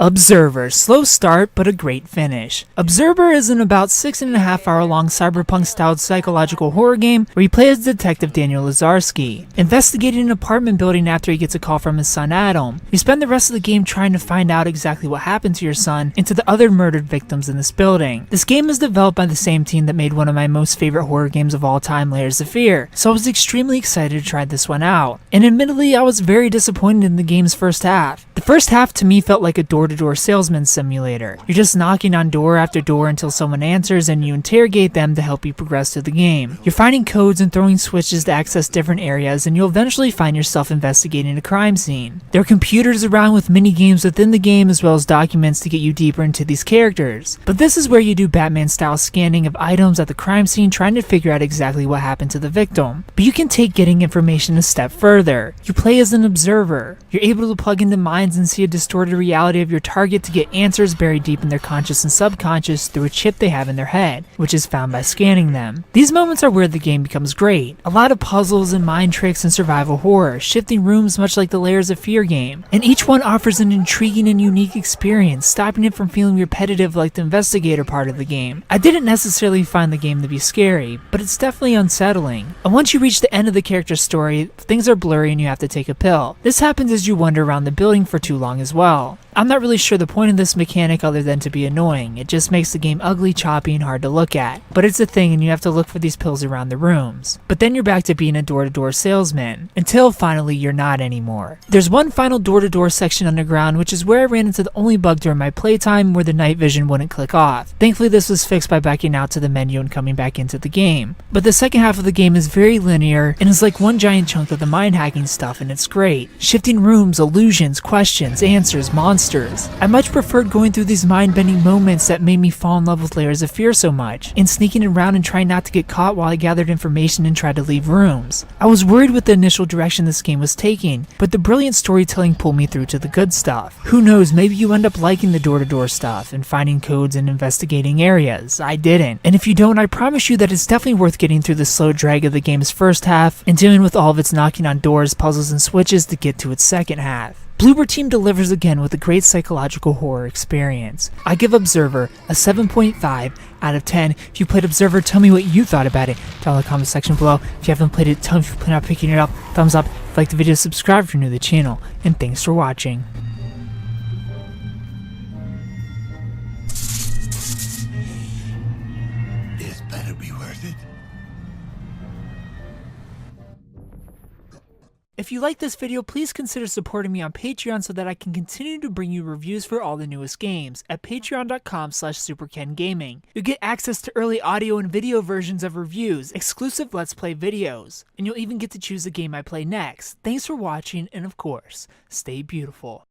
Observer, slow start but a great finish. Observer is an about 6.5 hour long cyberpunk styled psychological horror game where you play as Detective Daniel Lazarski, investigating an apartment building after he gets a call from his son Adam. You spend the rest of the game trying to find out exactly what happened to your son and to the other murdered victims in this building. This game is developed by the same team that made one of my most favorite horror games of all time, Layers of Fear, so I was extremely excited to try this one out. And admittedly, I was very disappointed in the game's first half. The first half to me felt like a door-to-door salesman simulator. You're just knocking on door after door until someone answers and you interrogate them to help you progress through the game. You're finding codes and throwing switches to access different areas, and you'll eventually find yourself investigating a crime scene. There are computers around with mini games within the game as well as documents to get you deeper into these characters. But this is where you do Batman-style scanning of items at the crime scene, trying to figure out exactly what happened to the victim. But you can take getting information a step further. You play as an observer. You're able to plug into minds and see a distorted reality of your target to get answers buried deep in their conscious and subconscious through a chip they have in their head, which is found by scanning them. These moments are where the game becomes great. A lot of puzzles and mind tricks and survival horror, shifting rooms much like the Layers of Fear game, and each one offers an intriguing and unique experience, stopping it from feeling repetitive like the investigator part of the game. I didn't necessarily find the game to be scary, but it's definitely unsettling. And once you reach the end of the character's story, things are blurry and you have to take a pill. This happens as you wander around the building for too long as well. I'm not really sure the point of this mechanic other than to be annoying. It just makes the game ugly, choppy, and hard to look at. But it's a thing and you have to look for these pills around the rooms. But then you're back to being a door-to-door salesman, until finally you're not anymore. There's one final door-to-door section underground, which is where I ran into the only bug during my playtime where the night vision wouldn't click off. Thankfully this was fixed by backing out to the menu and coming back into the game. But the second half of the game is very linear and is like one giant chunk of the mind hacking stuff, and it's great. Shifting rooms, illusions, questions, answers, monsters. I much preferred going through these mind-bending moments that made me fall in love with Layers of Fear so much, and sneaking around and trying not to get caught while I gathered information and tried to leave rooms. I was worried with the initial direction this game was taking, but the brilliant storytelling pulled me through to the good stuff. Who knows, maybe you end up liking the door-to-door stuff and finding codes and investigating areas. I didn't. And if you don't, I promise you that it's definitely worth getting through the slow drag of the game's first half and dealing with all of its knocking on doors, puzzles, and switches to get to its second half. Bloober Team delivers again with a great psychological horror experience. I give Observer a 7.5 out of 10. If you played Observer, tell me what you thought about it down in the comment section below. If you haven't played it, tell me if you plan on picking it up. Thumbs up. If you like the video, subscribe if you're new to the channel. And thanks for watching. This better be worth it. If you like this video, please consider supporting me on Patreon so that I can continue to bring you reviews for all the newest games at patreon.com/superkengaming. You'll get access to early audio and video versions of reviews, exclusive Let's Play videos, and you'll even get to choose the game I play next. Thanks for watching, and of course, stay beautiful.